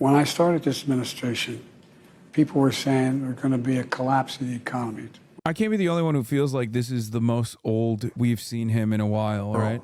When I started this administration, people were saying there's going to be a collapse in the economy. I can't be the only one who feels like this is the most old we've seen him in a while, right?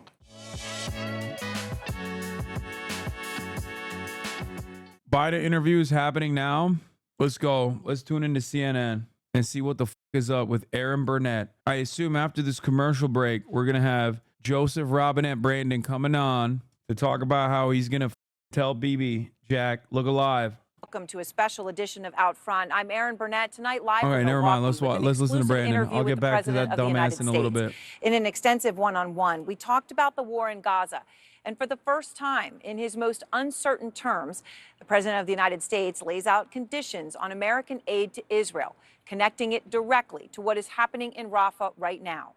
Biden interview is happening now. Let's go. Let's tune into CNN and see what the f is up with Aaron Burnett. I assume after this commercial break, we're going to have Joseph Robinette Brandon coming on to talk about how he's going to tell BB, Jack, look alive. Welcome to a special edition of Out Front. I'm Aaron Burnett, tonight live All right, from never mind. Let's listen to Brandon. interview I'll with get the back to President that of the United dumbass in a little bit. In an extensive one-on-one, we talked about the war in Gaza. And for the first time in his most uncertain terms, the President of the United States lays out conditions on American aid to Israel, connecting it directly to what is happening in Rafah right now.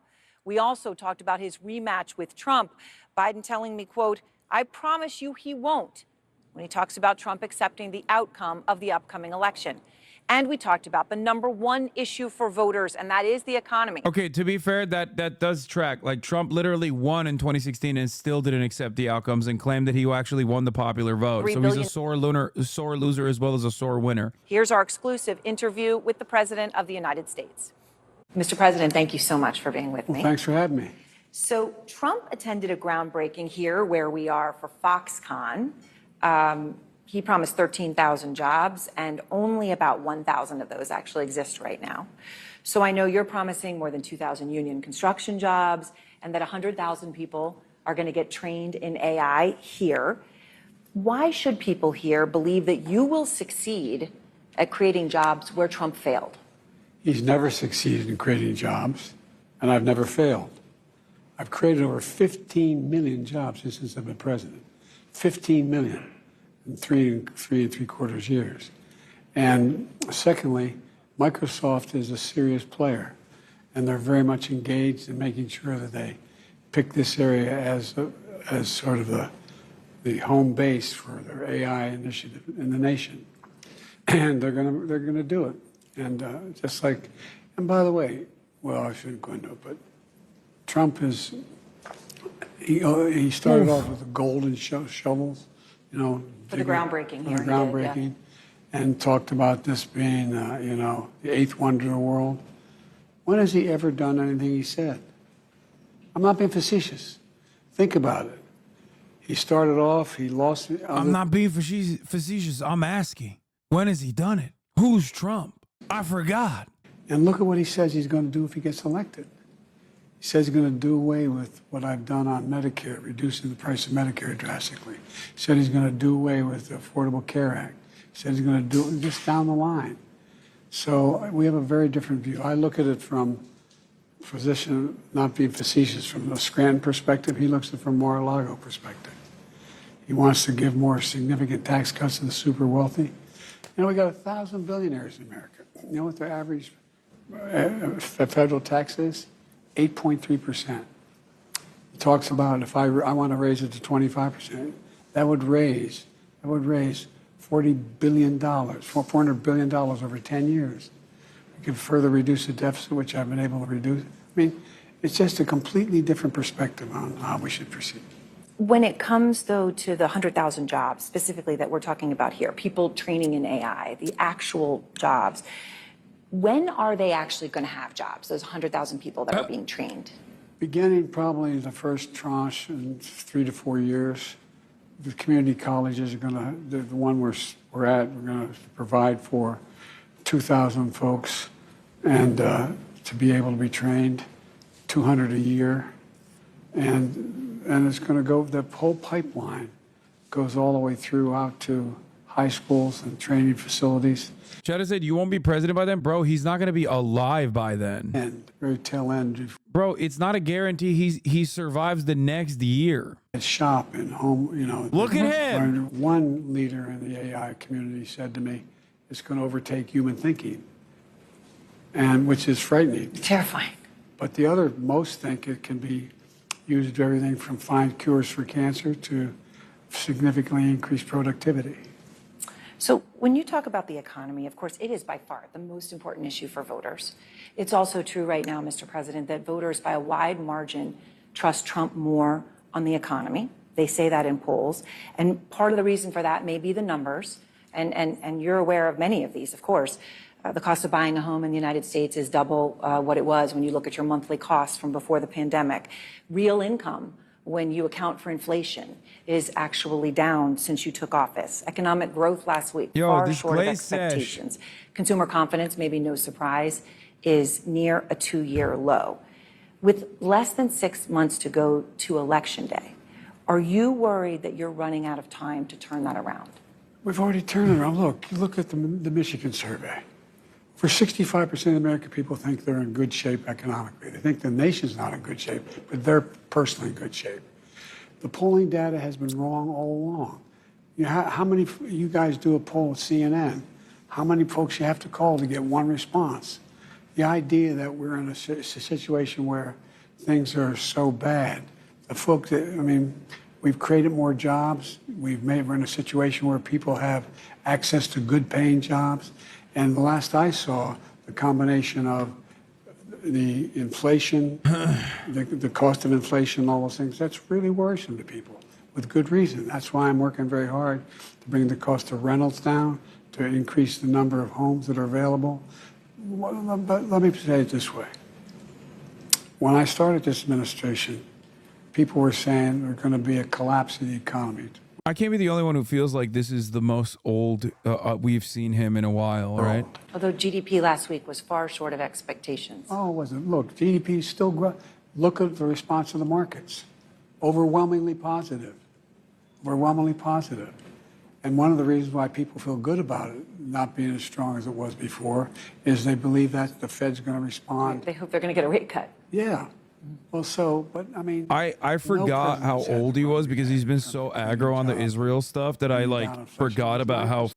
We also talked about his rematch with Trump, Biden telling me, quote, "I promise you he won't," when he talks about Trump accepting the outcome of the upcoming election. And we talked about the #1 issue for voters, and that is the economy. Okay, to be fair, that does track. Like, Trump literally won in 2016 and still didn't accept the outcomes and claimed that he actually won the popular vote. So he's a sore loser as well as a sore winner. Here's our exclusive interview with the President of the United States. Mr. President, thank you so much for being with me. Well, thanks for having me. So Trump attended a groundbreaking here where we are for Foxconn. He promised 13,000 jobs, and only about 1,000 of those actually exist right now. So I know you're promising more than 2,000 union construction jobs, and that 100,000 people are going to get trained in AI here. Why should people here believe that you will succeed at creating jobs where Trump failed? He's never succeeded in creating jobs, and I've never failed. I've created over 15 million jobs since I've been president. 15 million. In 3.75 years. And secondly, Microsoft is a serious player, and they're very much engaged in making sure that they pick this area as sort of the home base for their AI initiative in the nation. And they're gonna do it. And just like, and by the way, well, I shouldn't go into it, but Trump is, he started off with the golden shovels, you know, For the groundbreaking here. For the groundbreaking, and talked about this being, you know, the 8th wonder of the world. When has he ever done anything he said? I'm not being facetious. Think about it. He started off, he lost. I'm not being facetious. I'm asking, when has he done it? Who's Trump? I forgot. And look at what he says he's going to do if he gets elected. He says he's going to do away with what I've done on Medicare, reducing the price of Medicare drastically. He said he's going to do away with the Affordable Care Act. He said he's going to do it just down the line. So we have a very different view. I look at it from physician, not being facetious, from a Scranton perspective. He looks at it from Mar-a-Lago perspective. He wants to give more significant tax cuts to the super wealthy. You know, we got 1,000 billionaires in America. You know what their average federal tax is? 8.3%. He talks about if I want to raise it to 25%, that would raise $40 billion, $400 billion over 10 years. We could further reduce the deficit, which I've been able to reduce. I mean, it's just a completely different perspective on how we should proceed. When it comes, though, to the 100,000 jobs specifically that we're talking about here, people training in AI, the actual jobs, when are they actually going to have jobs, those 100,000 people that are being trained? Beginning probably the first tranche in 3 to 4 years. The community colleges are going to, the one we're at, we're going to provide for 2,000 folks and to be able to be trained, 200 a year. And it's going to go, the whole pipeline goes all the way through out to high schools and training facilities. Cheddar said, you won't be president by then? Bro, he's not going to be alive by then. And very tail end. Bro, it's not a guarantee he survives the next year. At shop and home, you know. Look at him. One leader in the AI community said to me, it's going to overtake human thinking, and which is frightening. Terrifying. But the other, most think it can be used for everything from find cures for cancer to significantly increase productivity. So when you talk about the economy, of course, it is by far the most important issue for voters. It's also true right now, Mr. President, that voters by a wide margin trust Trump more on the economy. They say that in polls. And part of the reason for that may be the numbers. And you're aware of many of these, of course. The cost of buying a home in the United States is double what it was when you look at your monthly costs from before the pandemic. Real income, when you account for inflation, is actually down since you took office. Economic growth last week, far short of expectations. Consumer confidence, maybe no surprise, is near a 2-year low. With less than 6 months to go to Election Day, are you worried that you're running out of time to turn that around? We've already turned it around. Look at the Michigan survey. For 65% of American people think they're in good shape economically. They think the nation's not in good shape, but they're personally in good shape. The polling data has been wrong all along. You know, how many, you guys do a poll with CNN, how many folks you have to call to get one response? The idea that we're in a situation where things are so bad, the folks that, I mean, we've created more jobs. We're in a situation where people have access to good paying jobs. And the last I saw, the combination of the inflation, the cost of inflation, all those things, that's really worrisome to people with good reason. That's why I'm working very hard to bring the cost of rentals down, to increase the number of homes that are available. But let me say it this way. When I started this administration, people were saying there's going to be a collapse in the economy. I can't be the only one who feels like this is the most old we've seen him in a while, right? Although GDP last week was far short of expectations. Oh, it wasn't. Look, GDP is still growing. Look at the response of the markets. Overwhelmingly positive. Overwhelmingly positive. And one of the reasons why people feel good about it not being as strong as it was before is they believe that the Fed's going to respond. They hope they're going to get a rate cut. Yeah. Well, so, but I mean, I forgot how old he was because he's been so aggro on the Israel stuff that I like forgot about how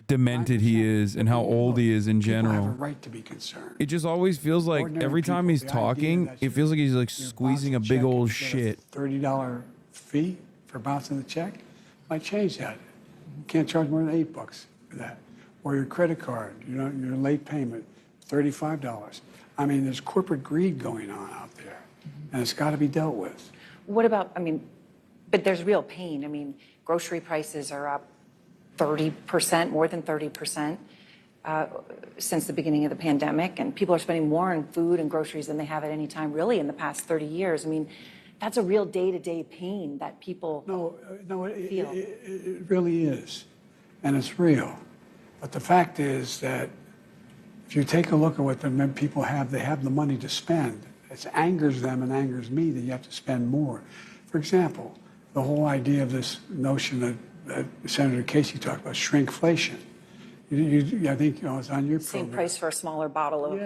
demented he is and how old he is in general. People have a right to be concerned. It just always feels like every time he's talking, it feels like he's like squeezing a big old shit. $30 fee for bouncing the check. I change that. You can't charge more than $8 for that. Or your credit card, you know, your late payment, $35. I mean, there's corporate greed going on out there, and it's got to be dealt with. What about, I mean, but there's real pain. I mean, grocery prices are up 30%, more than 30% since the beginning of the pandemic, and people are spending more on food and groceries than they have at any time really in the past 30 years. I mean, that's a real day-to-day pain that people feel. It really is, and it's real. But the fact is that if you take a look at what the people have, they have the money to spend. It angers them and angers me that you have to spend more. For example, the whole idea of this notion that Senator Casey talked about, shrinkflation. I think it's on your Same program. price for a smaller bottle of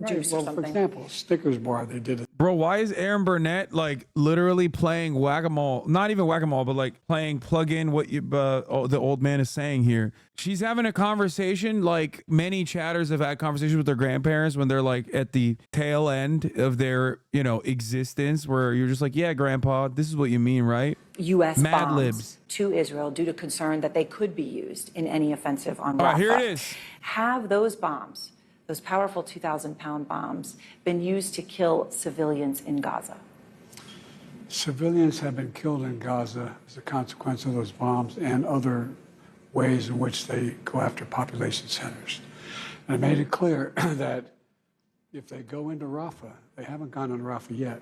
juice or something. For example, Snickers bar, they did it. Bro, why is Aaron Burnett like literally playing whack-a-mole? Not even whack-a-mole, but like playing plug in what you, the old man is saying here. She's having a conversation like many chatters have had conversations with their grandparents when they're like at the tail end of their, you know, existence, where you're just like, yeah, grandpa, this is what you mean, right? U.S. Mad bombs libs to Israel due to concern that they could be used in any offensive on Rafah. All right, here it is. Have those bombs, those powerful 2,000-pound bombs, been used to kill civilians in Gaza? Civilians have been killed in Gaza as a consequence of those bombs and other ways in which they go after population centers. And I made it clear that if they go into Rafah, they haven't gone into Rafah yet.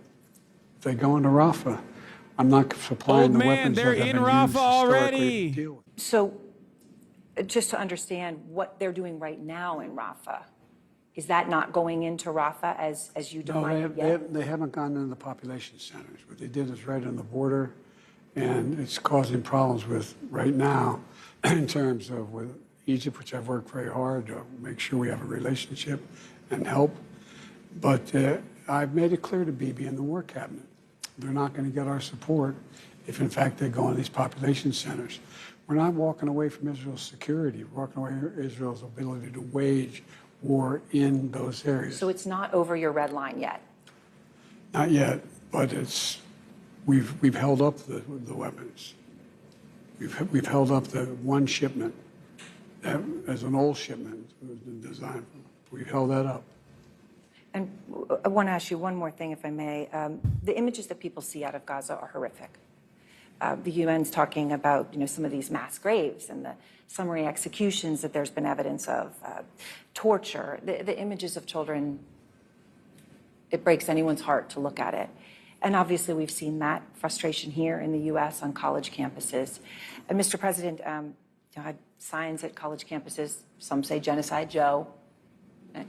If they go into Rafah, I'm not supplying the weapons that have been used historically to deal with. So just to understand what they're doing right now in Rafah, is that not going into Rafah as you define it yet? They haven't gone into the population centers. What they did is right on the border, and it's causing problems with right now in terms of with Egypt, which I've worked very hard to make sure we have a relationship and help. But I've made it clear to Bibi and the War Cabinet, they're not going to get our support if, in fact, they go in these population centers. We're not walking away from Israel's security. We're walking away from Israel's ability to wage war in those areas. So it's not over your red line yet? Not yet, but it's we've held up the weapons. We've held up the one shipment that, as an old shipment was designed. We've held that up. And I want to ask you one more thing, if I may. The images that people see out of Gaza are horrific. The UN's talking about, some of these mass graves and the summary executions that there's been evidence of, torture, the images of children. It breaks anyone's heart to look at it. And obviously, we've seen that frustration here in the U.S. on college campuses. And Mr. President, I had signs at college campuses. Some say Genocide Joe.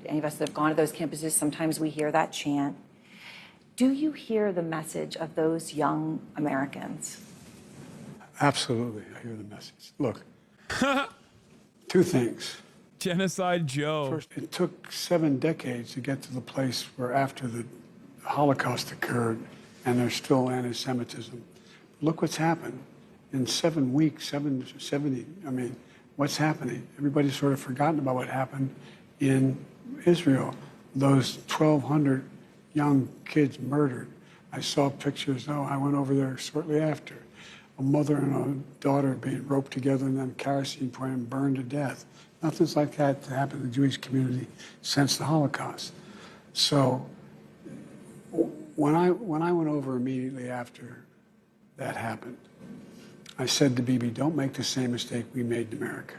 Any of us that have gone to those campuses, sometimes we hear that chant. Do you hear the message of those young Americans? Absolutely, I hear the message. Look, two things. Genocide Joe. First, it took 7 decades to get to the place where after the Holocaust occurred, and there's still anti-Semitism. Look what's happened. In 7 weeks, 70, what's happening? Everybody's sort of forgotten about what happened in Israel. Those 1,200 young kids murdered. I saw pictures, I went over there shortly after. A mother and a daughter being roped together and then kerosene poured and burned to death. Nothing's like that happened in the Jewish community since the Holocaust. So when I went over immediately after that happened, I said to Bibi, don't make the same mistake we made in America.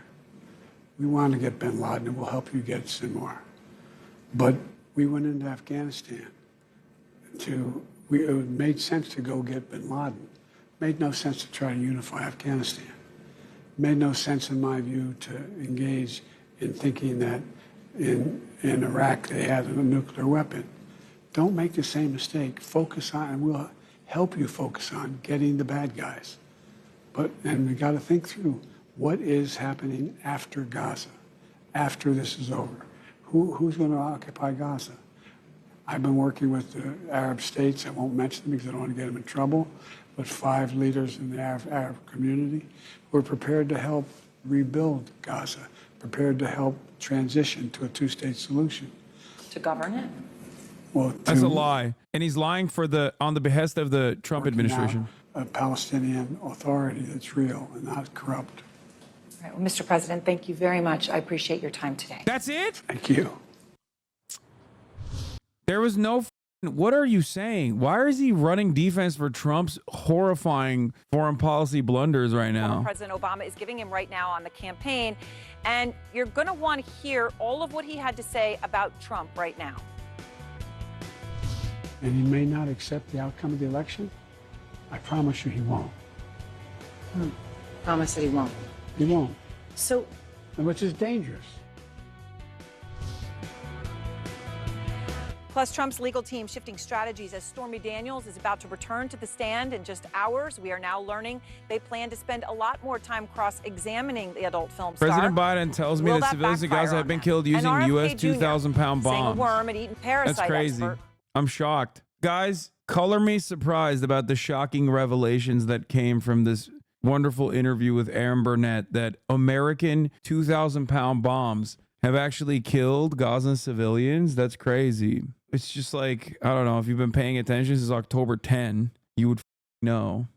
We want to get bin Laden, and we'll help you get Sinwar. But we went into Afghanistan it made sense to go get bin Laden. Made no sense to try to unify Afghanistan. Made no sense, in my view, to engage in thinking that in Iraq they had a nuclear weapon. Don't make the same mistake. Focus on, and we'll help you focus on getting the bad guys. And we got to think through what is happening after Gaza, after this is over. Who's going to occupy Gaza? I've been working with the Arab states. I won't mention them because I don't want to get them in trouble, but 5 leaders in the Arab community who are prepared to help rebuild Gaza, prepared to help transition to a 2-state solution. To govern it? Well, that's a lie. And he's lying on the behest of the Trump administration. A Palestinian authority that's real and not corrupt. All right, well, Mr. President, thank you very much. I appreciate your time today. That's it? Thank you. There was no. What are you saying? Why is he running defense for Trump's horrifying foreign policy blunders right now? President Obama is giving him right now on the campaign, and you're going to want to hear all of what he had to say about Trump right now. And he may not accept the outcome of the election. I promise you he won't. Promise that he won't. He won't. So, which is dangerous. Plus, Trump's legal team shifting strategies as Stormy Daniels is about to return to the stand in just hours. We are now learning they plan to spend a lot more time cross-examining the adult film star. President Biden tells me that civilians in Gaza have been killed using U.S. 2,000-pound bombs. A worm and eating parasite. That's crazy. Expert. I'm shocked. Guys, color me surprised about the shocking revelations that came from this wonderful interview with Aaron Burnett that American 2,000-pound bombs have actually killed Gazan civilians. That's crazy. It's just like, I don't know, if you've been paying attention since October 10, you would know.